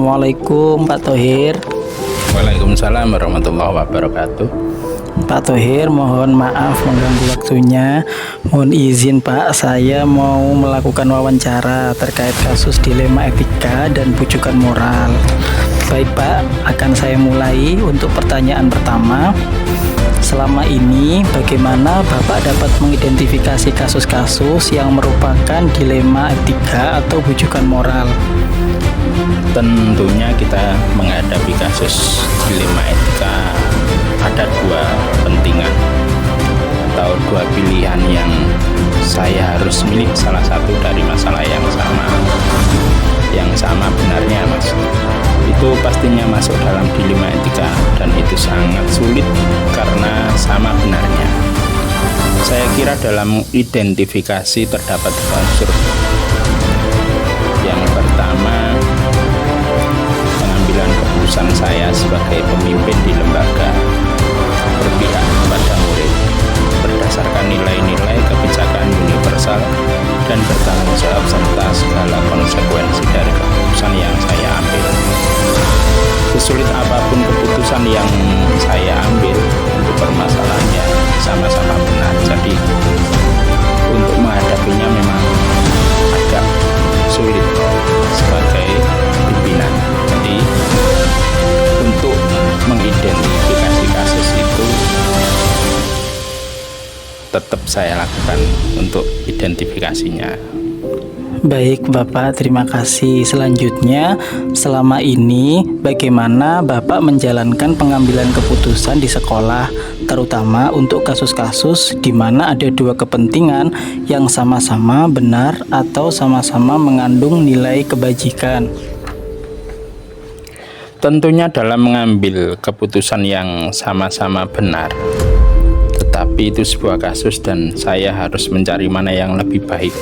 Assalamualaikum Pak Thohir. Waalaikumsalam warahmatullahi wabarakatuh. Pak Thohir, mohon maaf mengganggu waktunya. Mohon izin Pak, saya mau melakukan wawancara terkait kasus dilema etika dan bujukan moral. Baik Pak, akan saya mulai untuk pertanyaan pertama. Selama ini, bagaimana Bapak dapat mengidentifikasi kasus-kasus yang merupakan dilema etika atau bujukan moral? Tentunya kita menghadapi kasus dilema etika, ada dua kepentingan atau dua pilihan yang saya harus milih salah satu dari masalah yang sama benarnya, Mas. Itu pastinya masuk dalam dilema etika dan itu sangat sulit karena sama benarnya. Saya kira dalam identifikasi terdapat dua unsur. Yang pertama, pengambilan keputusan saya sebagai pemimpin di lembaga berpihak kepada murid berdasarkan nilai-nilai kebijakan universal dan bertanggung jawab serta segala konsekuensi dari keputusan yang saya ambil. Sesulit apapun keputusan yang saya ambil, untuk permasalahannya sama-sama benar. Jadi untuk menghadapinya memang agak sulit sebagai pimpinan. Jadi untuk mengidentifikasi kasus itu tetap saya lakukan untuk identifikasinya. Baik Bapak, terima kasih. Selanjutnya, selama ini bagaimana Bapak menjalankan pengambilan keputusan di sekolah, terutama untuk kasus-kasus di mana ada dua kepentingan yang sama-sama benar atau sama-sama mengandung nilai kebajikan? Tentunya dalam mengambil keputusan yang sama-sama benar, tetapi itu sebuah kasus dan saya harus mencari mana yang lebih baik.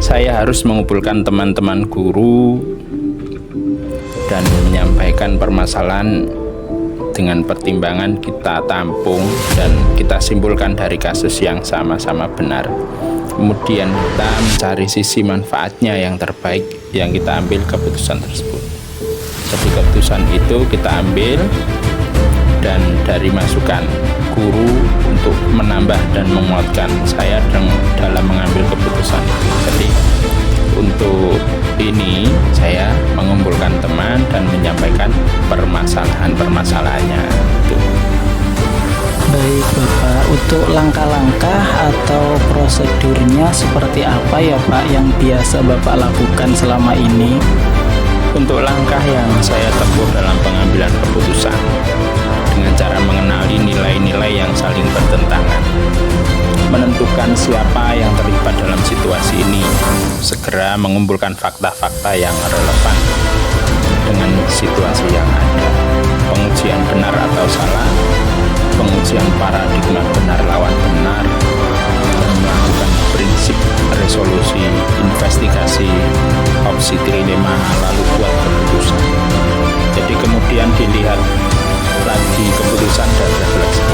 Saya harus mengumpulkan teman-teman guru dan menyampaikan permasalahan dengan pertimbangan kita tampung dan kita simpulkan dari kasus yang sama-sama benar. Kemudian kita mencari sisi manfaatnya yang terbaik yang kita ambil keputusan tersebut. Jadi keputusan itu kita ambil dan dari masukan guru untuk menambah dan menguatkan saya dalam mengambil keputusan. Jadi untuk ini saya mengumpulkan teman dan menyampaikan permasalahannya. Baik Bapak, untuk langkah-langkah atau prosedurnya seperti apa ya Pak yang biasa Bapak lakukan selama ini? Untuk langkah yang saya tempuh dalam pengambilan keputusan dengan cara mengenali nilai-nilai yang saling bertentangan, menentukan siapa yang terlibat dalam situasi ini, segera mengumpulkan fakta-fakta yang relevan dengan situasi yang ada, pengujian benar atau salah, pengujian paradigma benar lawan benar, dan melakukan prinsip resolusi, investigasi, opsi trilema, lalu buat keputusan. Jadi kemudian dilihat lagi keputusan dan refleksi.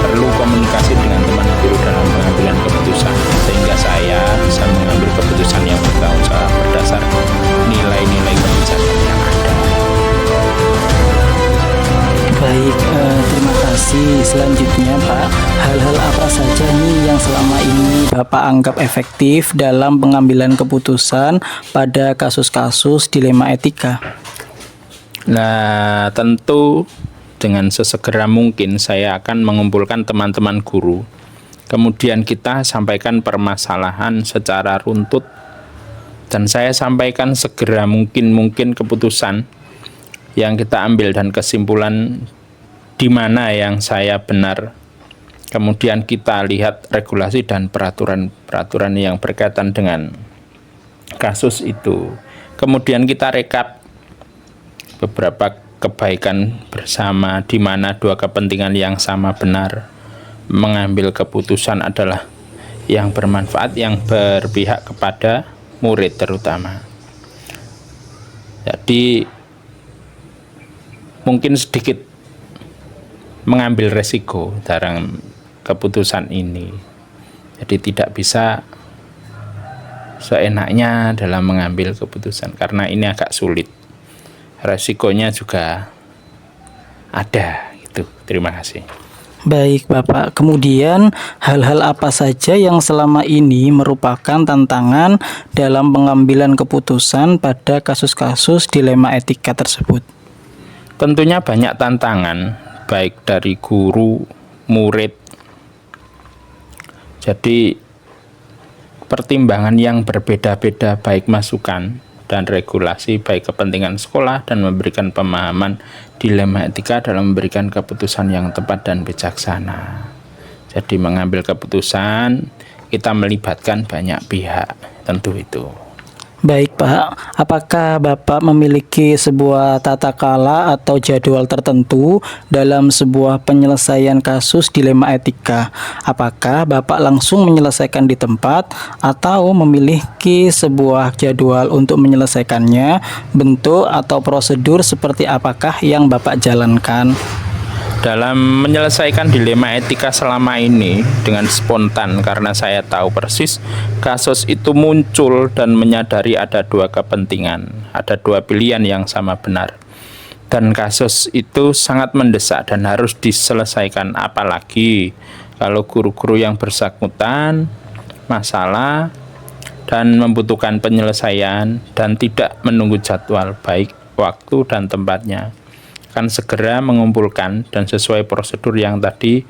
Perlu komunikasi dengan teman guru dalam pengambilan keputusan sehingga saya bisa mengambil keputusan yang bertanggung jawab berdasar nilai-nilai kebijakan yang ada. Baik, terima kasih. Selanjutnya Pak, hal-hal apa saja nih yang selama ini Bapak anggap efektif dalam pengambilan keputusan pada kasus-kasus dilema etika? Nah, tentu dengan sesegera mungkin saya akan mengumpulkan teman-teman guru. Kemudian kita sampaikan permasalahan secara runtut dan saya sampaikan segera mungkin keputusan yang kita ambil dan kesimpulan di mana yang saya benar. Kemudian kita lihat regulasi dan peraturan yang berkaitan dengan kasus itu. Kemudian kita rekap beberapa kebaikan bersama di mana dua kepentingan yang sama benar. Mengambil keputusan adalah yang bermanfaat, yang berpihak kepada murid terutama. Jadi mungkin sedikit mengambil resiko dalam keputusan ini. Jadi tidak bisa seenaknya dalam mengambil keputusan karena ini agak sulit. resikonya juga ada gitu. Terima kasih. Baik Bapak, kemudian hal-hal apa saja yang selama ini merupakan tantangan dalam pengambilan keputusan pada kasus-kasus dilema etika tersebut? Tentunya banyak tantangan, baik dari guru, murid. Jadi pertimbangan yang berbeda-beda, baik masukan dan regulasi, baik kepentingan sekolah dan memberikan pemahaman dilema etika dalam memberikan keputusan yang tepat dan bijaksana. Jadi mengambil keputusan kita melibatkan banyak pihak, tentu itu. Baik Pak, apakah Bapak memiliki sebuah tata kala atau jadwal tertentu dalam sebuah penyelesaian kasus dilema etika? Apakah Bapak langsung menyelesaikan di tempat atau memiliki sebuah jadwal untuk menyelesaikannya? Bentuk atau prosedur seperti apakah yang Bapak jalankan? Dalam menyelesaikan dilema etika selama ini dengan spontan, karena saya tahu persis kasus itu muncul dan menyadari ada dua kepentingan, ada dua pilihan yang sama benar. Dan kasus itu sangat mendesak dan harus diselesaikan, apalagi kalau guru-guru yang bersangkutan masalah dan membutuhkan penyelesaian dan tidak menunggu jadwal, baik waktu dan tempatnya, akan segera mengumpulkan dan sesuai prosedur yang tadi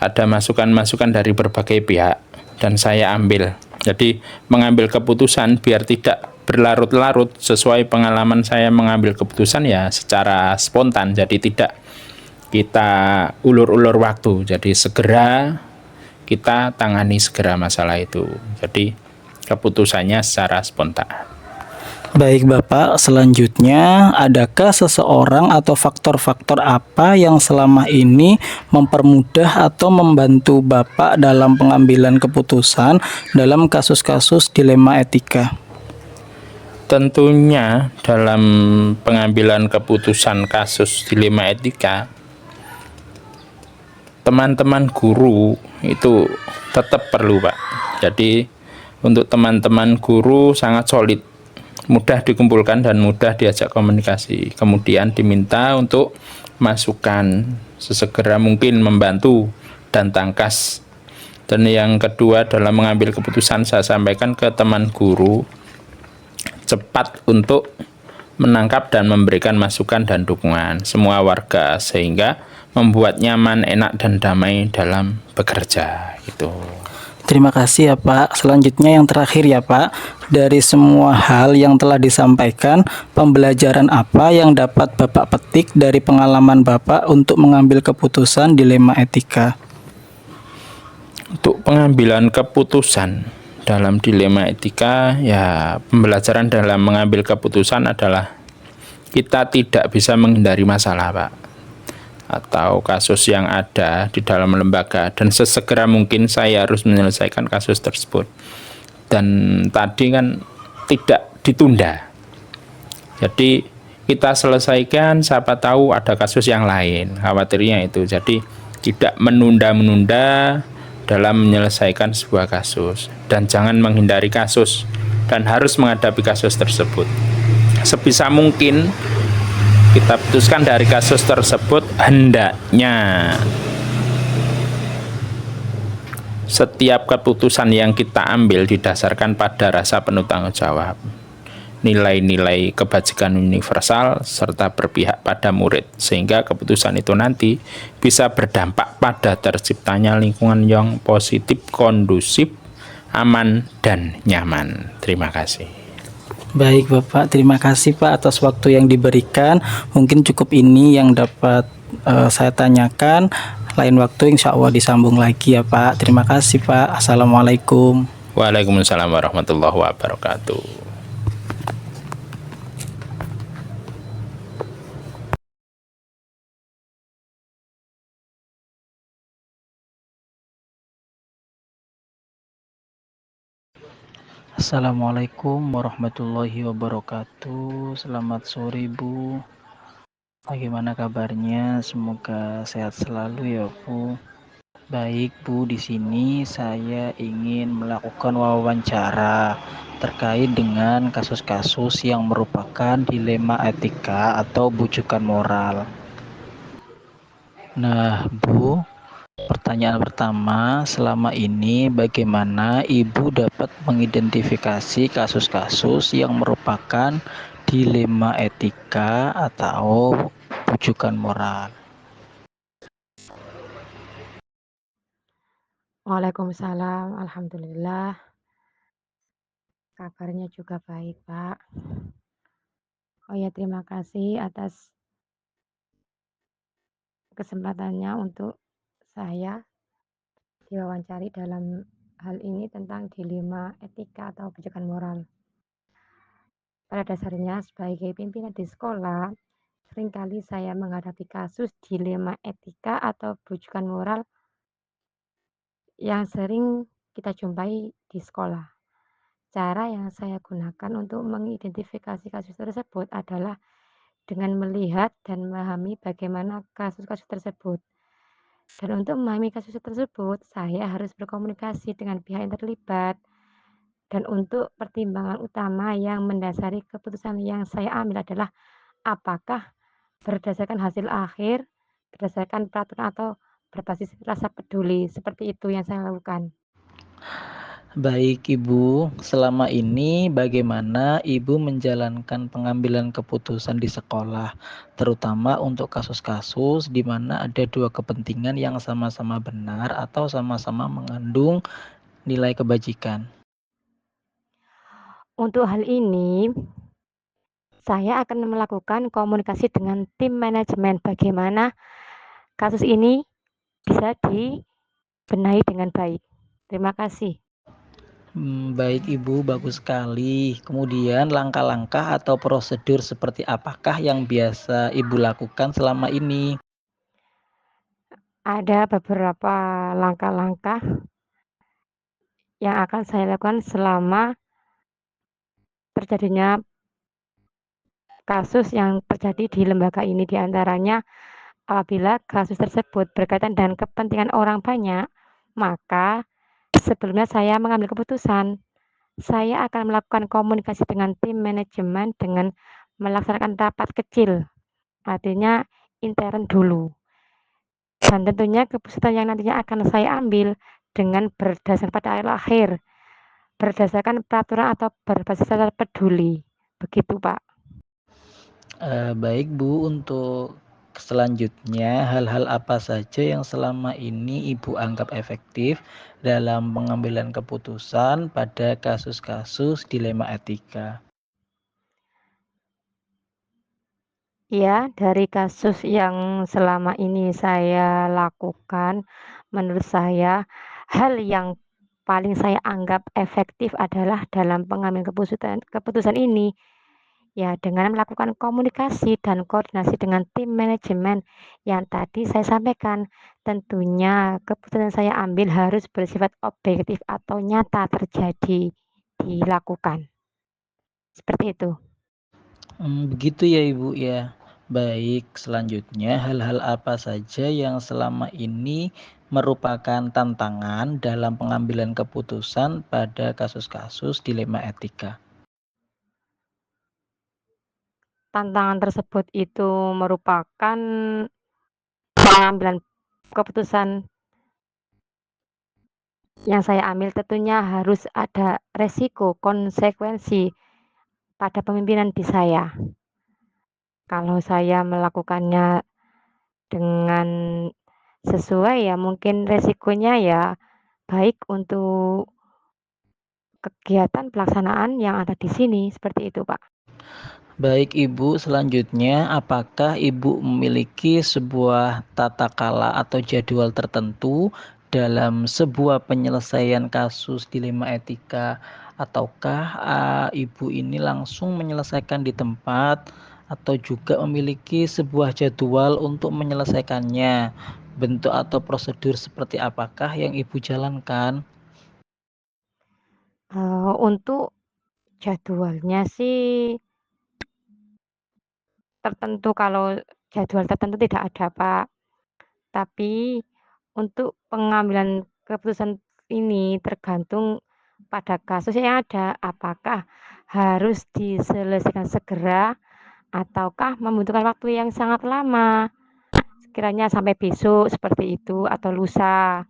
ada masukan-masukan dari berbagai pihak dan saya ambil. Jadi mengambil keputusan biar tidak berlarut-larut, sesuai pengalaman saya mengambil keputusan ya secara spontan, jadi tidak kita ulur-ulur waktu, jadi segera kita tangani segera masalah itu, jadi keputusannya secara spontan. Baik Bapak, selanjutnya adakah seseorang atau faktor-faktor apa yang selama ini mempermudah atau membantu Bapak dalam pengambilan keputusan dalam kasus-kasus dilema etika? Tentunya dalam pengambilan keputusan kasus dilema etika, teman-teman guru itu tetap perlu Pak. Jadi untuk teman-teman guru sangat solid, mudah dikumpulkan dan mudah diajak komunikasi. Kemudian diminta untuk masukan sesegera mungkin, membantu dan tangkas. Dan yang kedua, dalam mengambil keputusan saya sampaikan ke teman guru, cepat untuk menangkap dan memberikan masukan dan dukungan semua warga sehingga membuat nyaman, enak dan damai dalam bekerja gitu. Terima kasih ya Pak. Selanjutnya yang terakhir ya Pak, dari semua hal yang telah disampaikan, pembelajaran apa yang dapat Bapak petik dari pengalaman Bapak untuk mengambil keputusan dilema etika? Untuk pengambilan keputusan dalam dilema etika, ya pembelajaran dalam mengambil keputusan adalah kita tidak bisa menghindari masalah Pak, atau kasus yang ada di dalam lembaga, dan sesegera mungkin saya harus menyelesaikan kasus tersebut. Dan tadi kan tidak ditunda, jadi kita selesaikan, siapa tahu ada kasus yang lain, khawatirnya itu. Jadi tidak menunda-menunda dalam menyelesaikan sebuah kasus, dan jangan menghindari kasus dan harus menghadapi kasus tersebut. Sebisa mungkin kita putuskan dari kasus tersebut, hendaknya setiap keputusan yang kita ambil didasarkan pada rasa penuh tanggung jawab, nilai-nilai kebajikan universal, serta berpihak pada murid, sehingga keputusan itu nanti bisa berdampak pada terciptanya lingkungan yang positif, kondusif, aman, dan nyaman. Terima kasih. Baik Bapak, terima kasih Pak atas waktu yang diberikan. Mungkin cukup ini yang dapat saya tanyakan. Lain waktu insya Allah disambung lagi ya Pak. Terima kasih Pak. Assalamualaikum. Waalaikumsalam warahmatullahi wabarakatuh. Assalamualaikum warahmatullahi wabarakatuh. Selamat sore Bu. Bagaimana kabarnya? Semoga sehat selalu ya Bu. Baik Bu, di sini saya ingin melakukan wawancara terkait dengan kasus-kasus yang merupakan dilema etika atau bujukan moral. Nah, Bu, pertanyaan pertama, selama ini bagaimana Ibu dapat mengidentifikasi kasus-kasus yang merupakan dilema etika atau bujukan moral? Waalaikumsalam, alhamdulillah, kabarnya juga baik, Pak. Oh ya, terima kasih atas kesempatannya untuk saya diwawancari dalam hal ini tentang dilema etika atau bujukan moral. Pada dasarnya, sebagai pimpinan di sekolah, seringkali saya menghadapi kasus dilema etika atau bujukan moral yang sering kita jumpai di sekolah. Cara yang saya gunakan untuk mengidentifikasi kasus tersebut adalah dengan melihat dan memahami bagaimana kasus-kasus tersebut. Dan untuk memahami kasus tersebut, saya harus berkomunikasi dengan pihak yang terlibat. Dan untuk pertimbangan utama yang mendasari keputusan yang saya ambil adalah apakah berdasarkan hasil akhir, berdasarkan peraturan atau berbasis rasa peduli. Seperti itu yang saya lakukan. Baik Ibu, selama ini bagaimana Ibu menjalankan pengambilan keputusan di sekolah, terutama untuk kasus-kasus di mana ada dua kepentingan yang sama-sama benar atau sama-sama mengandung nilai kebajikan? Untuk hal ini, saya akan melakukan komunikasi dengan tim manajemen bagaimana kasus ini bisa dibenahi dengan baik. Terima kasih. Baik Ibu, bagus sekali. Kemudian langkah-langkah atau prosedur seperti apakah yang biasa Ibu lakukan selama ini? Ada beberapa langkah-langkah yang akan saya lakukan selama terjadinya kasus yang terjadi di lembaga ini. Di antaranya, apabila kasus tersebut berkaitan dengan kepentingan orang banyak, maka sebelumnya saya mengambil keputusan, saya akan melakukan komunikasi dengan tim manajemen dengan melaksanakan rapat kecil, artinya intern dulu. Dan tentunya keputusan yang nantinya akan saya ambil dengan berdasarkan pada akhir, berdasarkan peraturan atau berbasis rasa peduli. Begitu, Pak. Baik Bu, untuk selanjutnya hal-hal apa saja yang selama ini Ibu anggap efektif dalam pengambilan keputusan pada kasus-kasus dilema etika? Ya, dari kasus yang selama ini saya lakukan, menurut saya hal yang paling saya anggap efektif adalah dalam pengambilan keputusan ini, ya dengan melakukan komunikasi dan koordinasi dengan tim manajemen yang tadi saya sampaikan. Tentunya keputusan yang saya ambil harus bersifat objektif atau nyata terjadi, dilakukan. Seperti itu. Begitu ya Ibu ya. Baik, selanjutnya hal-hal apa saja yang selama ini merupakan tantangan dalam pengambilan keputusan pada kasus-kasus dilema etika? Tantangan tersebut itu merupakan pengambilan keputusan yang saya ambil tentunya harus ada resiko, konsekuensi pada pemimpinan di saya. Kalau saya melakukannya dengan sesuai ya mungkin resikonya ya baik untuk kegiatan pelaksanaan yang ada di sini, seperti itu, Pak. Baik Ibu, selanjutnya apakah Ibu memiliki sebuah tata kala atau jadwal tertentu dalam sebuah penyelesaian kasus dilema etika ataukah Ibu ini langsung menyelesaikan di tempat atau juga memiliki sebuah jadwal untuk menyelesaikannya? Bentuk atau prosedur seperti apakah yang Ibu jalankan? Untuk jadwalnya sih tertentu, kalau jadwal tertentu tidak ada, Pak. Tapi Untuk pengambilan keputusan ini tergantung pada kasus yang ada, apakah harus diselesaikan segera ataukah membutuhkan waktu yang sangat lama, sekiranya sampai besok seperti itu atau lusa.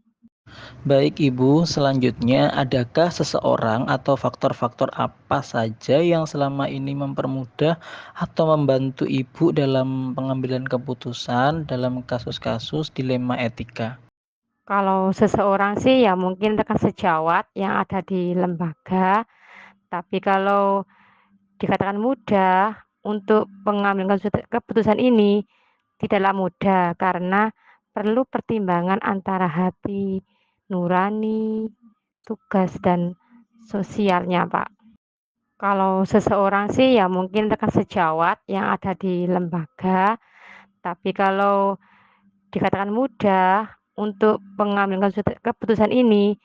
Baik Ibu, selanjutnya adakah seseorang atau faktor-faktor apa saja yang selama ini mempermudah atau membantu Ibu dalam pengambilan keputusan dalam kasus-kasus dilema etika? Kalau seseorang sih ya mungkin rekan sejawat yang ada di lembaga, tapi kalau dikatakan mudah untuk pengambilan keputusan ini tidaklah mudah karena perlu pertimbangan antara hati nurani, tugas dan sosialnya, Pak. Kalau seseorang sih ya mungkin rekan sejawat yang ada di lembaga, tapi kalau dikatakan mudah untuk pengambilan keputusan ini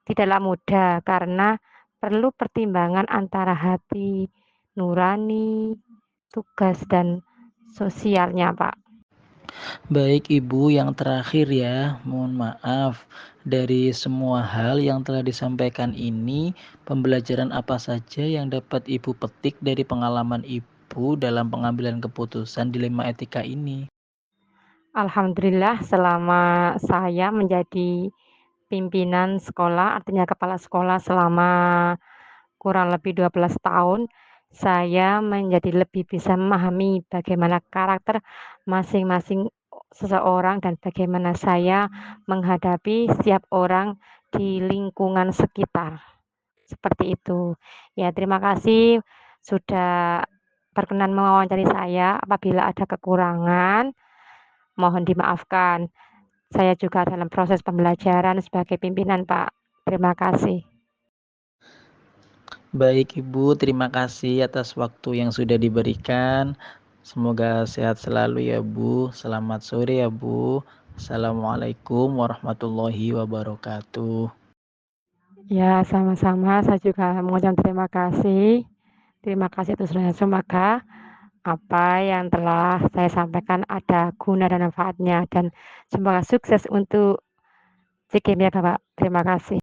tidaklah mudah karena perlu pertimbangan antara hati nurani, tugas dan sosialnya, Pak. Baik Ibu, yang terakhir ya, mohon maaf. Dari semua hal yang telah disampaikan ini, pembelajaran apa saja yang dapat Ibu petik dari pengalaman Ibu dalam pengambilan keputusan dilema etika ini? Alhamdulillah selama saya menjadi pimpinan sekolah, artinya kepala sekolah selama kurang lebih 12 tahun, saya menjadi lebih bisa memahami bagaimana karakter masing-masing seseorang dan bagaimana saya menghadapi setiap orang di lingkungan sekitar. Seperti itu. Ya, terima kasih sudah berkenan mewawancari saya. Apabila ada kekurangan, mohon dimaafkan. Saya juga dalam proses pembelajaran sebagai pimpinan, Pak. Terima kasih. Baik Ibu, terima kasih atas waktu yang sudah diberikan. Semoga sehat selalu ya Bu. Selamat sore ya Bu. Assalamualaikum warahmatullahi wabarakatuh. Ya, sama-sama. Saya juga mengucapkan terima kasih. Terima kasih atas semuanya. Semoga apa yang telah saya sampaikan ada guna dan manfaatnya dan semoga sukses untuk CGMI Bapak. Terima kasih.